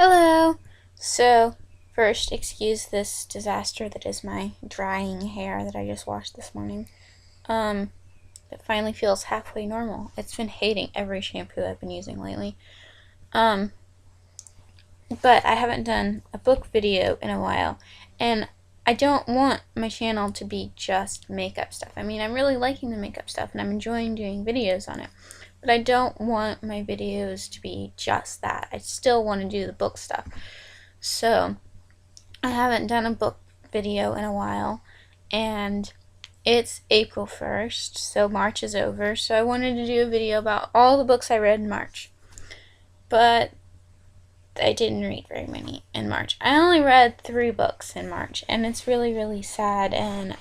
Hello! So, first, excuse this disaster that is my drying hair that I just washed this morning. It finally feels halfway normal. It's been hating every shampoo I've been using lately. Um, but I haven't done a book video in a while, and I don't want my channel to be just makeup stuff. I mean, I'm really liking the makeup stuff, and I'm enjoying doing videos on it. But I don't want my videos to be just that. I still want to do the book stuff. So, I haven't done a book video in a while, and it's April 1st, so March is over, so I wanted to do a video about all the books I read in March. But I didn't read very many in March. I only read 3 books in March, and it's really, really sad, and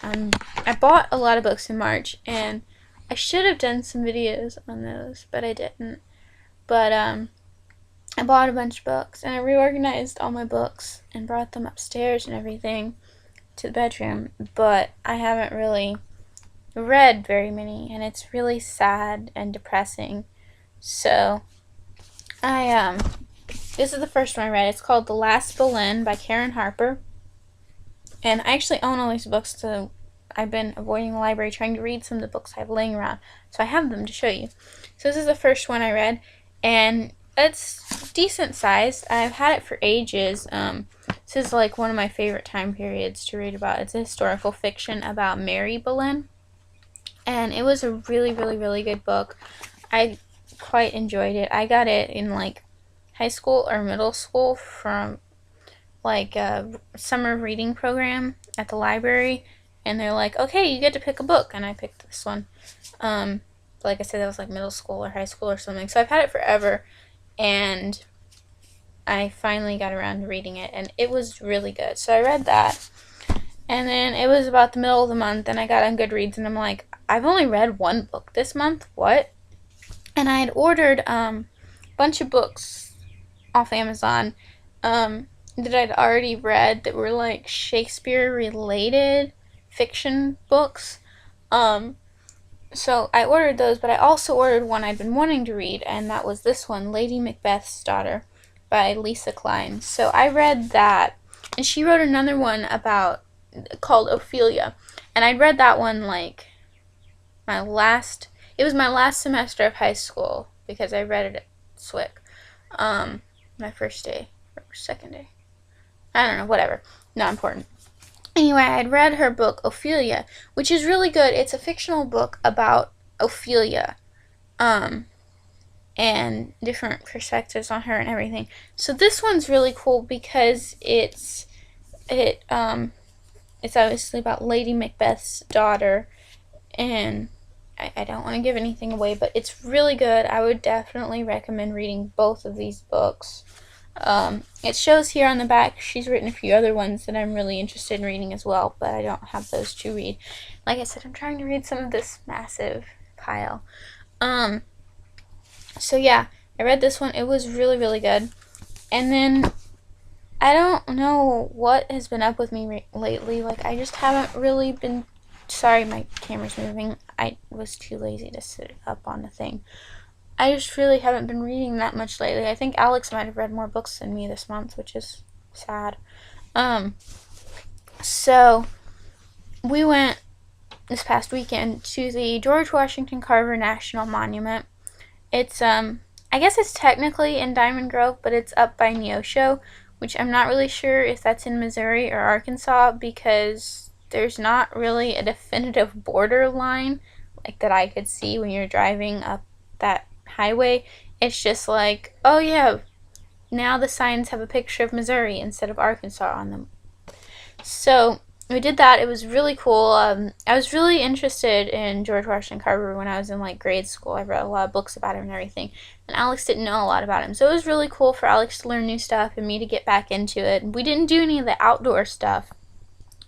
I bought a lot of books in March, and I should have done some videos on those, but I didn't. But, I bought a bunch of books, and I reorganized all my books and brought them upstairs and everything to the bedroom, but I haven't really read very many, and it's really sad and depressing. So, this is the first one I read. It's called The Last Boleyn by Harper, and I actually own all these books, so I've been avoiding the library trying to read some of the books I have laying around, so I have them to show you. So this is the first one I read, and it's decent sized. I've had it for ages. This is like one of my favorite time periods to read about. It's a historical fiction about Mary Boleyn, and it was a really, really, really good book. I quite enjoyed it. I got it in like high school or middle school from like a summer reading program at the library, and they're like, okay, you get to pick a book, and I picked this one. Like I said, that was like middle school or high school or something, so I've had it forever, and I finally got around to reading it, and it was really good. So I read that, and then it was about the middle of the month, and I got on Goodreads, and I'm like, I've only read 1 book this month, what? And I had ordered a bunch of books off Amazon that I'd already read that were like Shakespeare related fiction books. So I ordered those, but I also ordered one I'd been wanting to read, and that was this one, Lady Macbeth's Daughter by Lisa Klein. So I read that, and she wrote another one called Ophelia, and I'd read that one like it was my last semester of high school, because I read it at SWIC, my first day, or second day, I don't know, whatever, not important. Anyway, I had read her book, Ophelia, which is really good. It's a fictional book about Ophelia, and different perspectives on her and everything. So this one's really cool because it's obviously about Lady Macbeth's daughter, and I don't want to give anything away, but it's really good. I would definitely recommend reading both of these books. It shows here on the back she's written a few other ones that I'm really interested in reading as well, but I don't have those to read. Like I said, I'm trying to read some of this massive pile. So yeah, I read this one. It was really, really good. And then I don't know what has been up with me lately. Like, I just haven't really been... Sorry, my camera's moving. I was too lazy to sit up on the thing. I just really haven't been reading that much lately. I think Alex might have read more books than me this month, which is sad. So we went this past weekend to the George Washington Carver National Monument. It's, I guess it's technically in Diamond Grove, but it's up by Neosho, which I'm not really sure if that's in Missouri or Arkansas, because there's not really a definitive border line like that I could see when you're driving up that highway. It's just like, oh yeah, now the signs have a picture of Missouri instead of Arkansas on them. So we did that. It was really cool. I was really interested in George Washington Carver when I was in like grade school. I read a lot of books about him and everything, and Alex didn't know a lot about him, so it was really cool for Alex to learn new stuff and me to get back into it. We didn't do any of the outdoor stuff,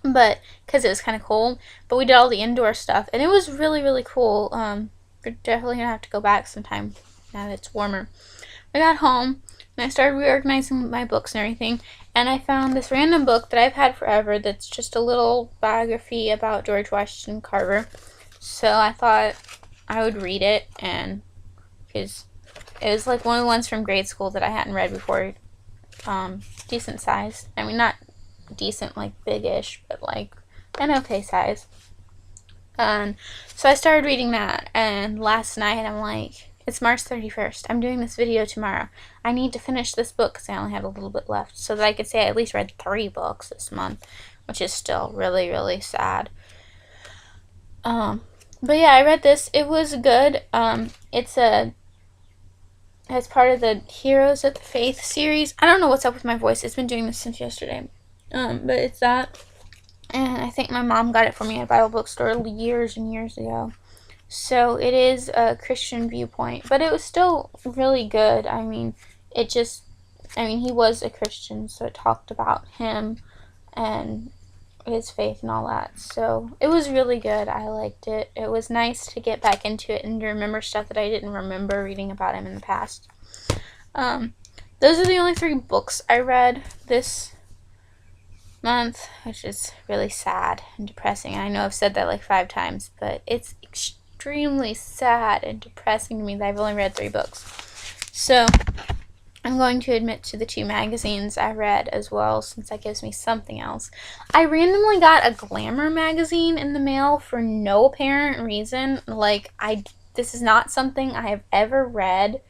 but because it was kind of cold, but we did all the indoor stuff, and it was really, really cool. We're definitely gonna have to go back sometime now that it's warmer. I got home and I started reorganizing my books and everything, and I found this random book that I've had forever that's just a little biography about George Washington Carver. So I thought I would read it, and because it was like one of the ones from grade school that I hadn't read before, decent size. I mean, not decent like big-ish, but like an okay size. And so I started reading that, and last night I'm like, it's March 31st. I'm doing this video tomorrow. I need to finish this book because I only had a little bit left, so that I could say I at least read 3 books this month, which is still really, really sad. But yeah, I read this. It was good. It's as part of the Heroes of the Faith series. I don't know what's up with my voice. It's been doing this since yesterday. But it's that. And I think my mom got it for me at a Bible bookstore years and years ago. So it is a Christian viewpoint, but it was still really good. I mean, he was a Christian, so it talked about him and his faith and all that. So it was really good. I liked it. It was nice to get back into it and to remember stuff that I didn't remember reading about him in the past. Those are the only 3 books I read this month, which is really sad and depressing. And I know I've said that like 5 times, but it's extremely sad and depressing to me that I've only read 3 books. So I'm going to admit to the 2 magazines I read as well, since that gives me something else. I randomly got a Glamour magazine in the mail for no apparent reason. Like, this is not something I have ever read.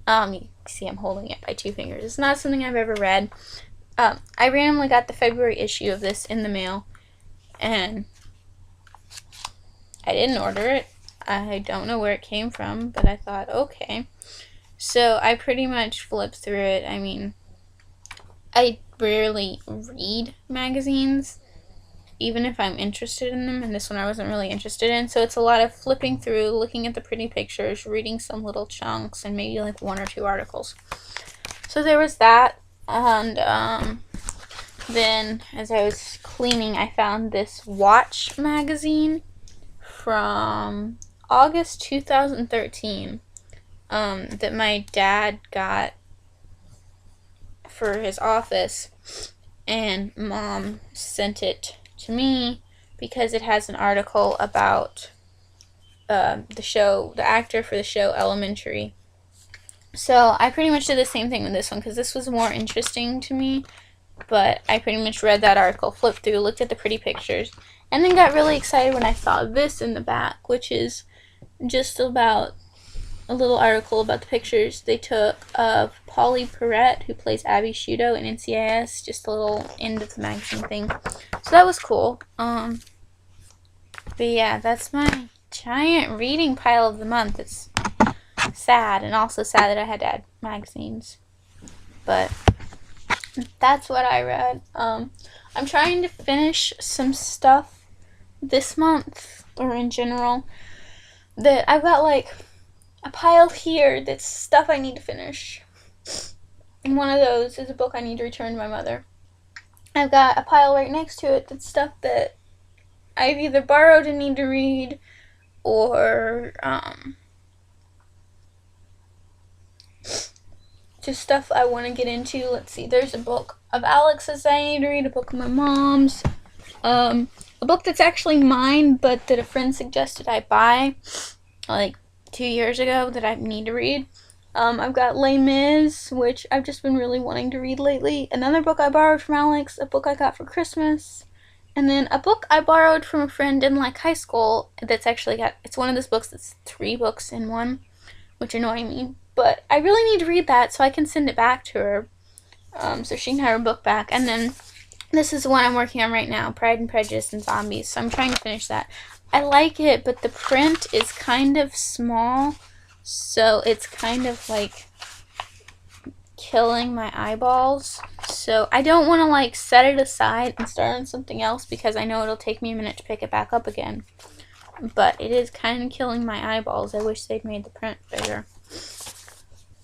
You see I'm holding it by 2 fingers. It's not something I've ever read. I randomly got the February issue of this in the mail, and I didn't order it. I don't know where it came from, but I thought, okay. So I pretty much flipped through it. I mean, I rarely read magazines, even if I'm interested in them, and this one I wasn't really interested in. So it's a lot of flipping through, looking at the pretty pictures, reading some little chunks, and maybe like 1 or 2 articles. So there was that. And then as I was cleaning, I found this watch magazine from August 2013 that my dad got for his office, and Mom sent it to me because it has an article about the actor for the show Elementary. So I pretty much did the same thing with this one because this was more interesting to me, but I pretty much read that article, flipped through, looked at the pretty pictures, and then got really excited when I saw this in the back, which is just about a little article about the pictures they took of Polly Perrette, who plays Abby Shudo in NCIS, just a little end of the magazine thing. So that was cool. But yeah, that's my giant reading pile of the month. It's sad, and also sad that I had to add magazines. But that's what I read. I'm trying to finish some stuff this month, or in general, that I've got like a pile here that's stuff I need to finish. And one of those is a book I need to return to my mother. I've got a pile right next to it that's stuff that I've either borrowed and need to read, or just stuff I want to get into. Let's see, there's a book of Alex's I need to read, a book of my mom's, a book that's actually mine, but that a friend suggested I buy like 2 years ago that I need to read. I've got Les Mis, which I've just been really wanting to read lately. Another book I borrowed from Alex, a book I got for Christmas, and then a book I borrowed from a friend in like high school that's actually it's one of those books that's 3 books in one, which annoy me. But I really need to read that so I can send it back to her, so she can have her book back. And then this is the one I'm working on right now, Pride and Prejudice and Zombies, so I'm trying to finish that. I like it, but the print is kind of small, so it's kind of like killing my eyeballs. So I don't want to like set it aside and start on something else because I know it'll take me a minute to pick it back up again. But it is kind of killing my eyeballs. I wish they'd made the print bigger.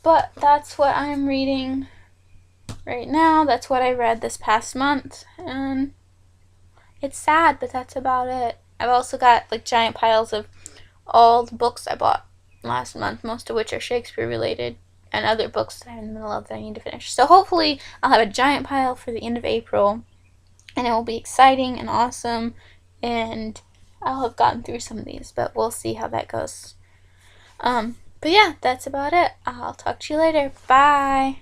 But that's what I'm reading right now. That's what I read this past month. And it's sad, but that's about it. I've also got like giant piles of all the books I bought last month, most of which are Shakespeare related, and other books that I'm in the middle of that I need to finish. So hopefully I'll have a giant pile for the end of April, and it will be exciting and awesome, and I'll have gotten through some of these, but we'll see how that goes. But yeah, that's about it. I'll talk to you later. Bye!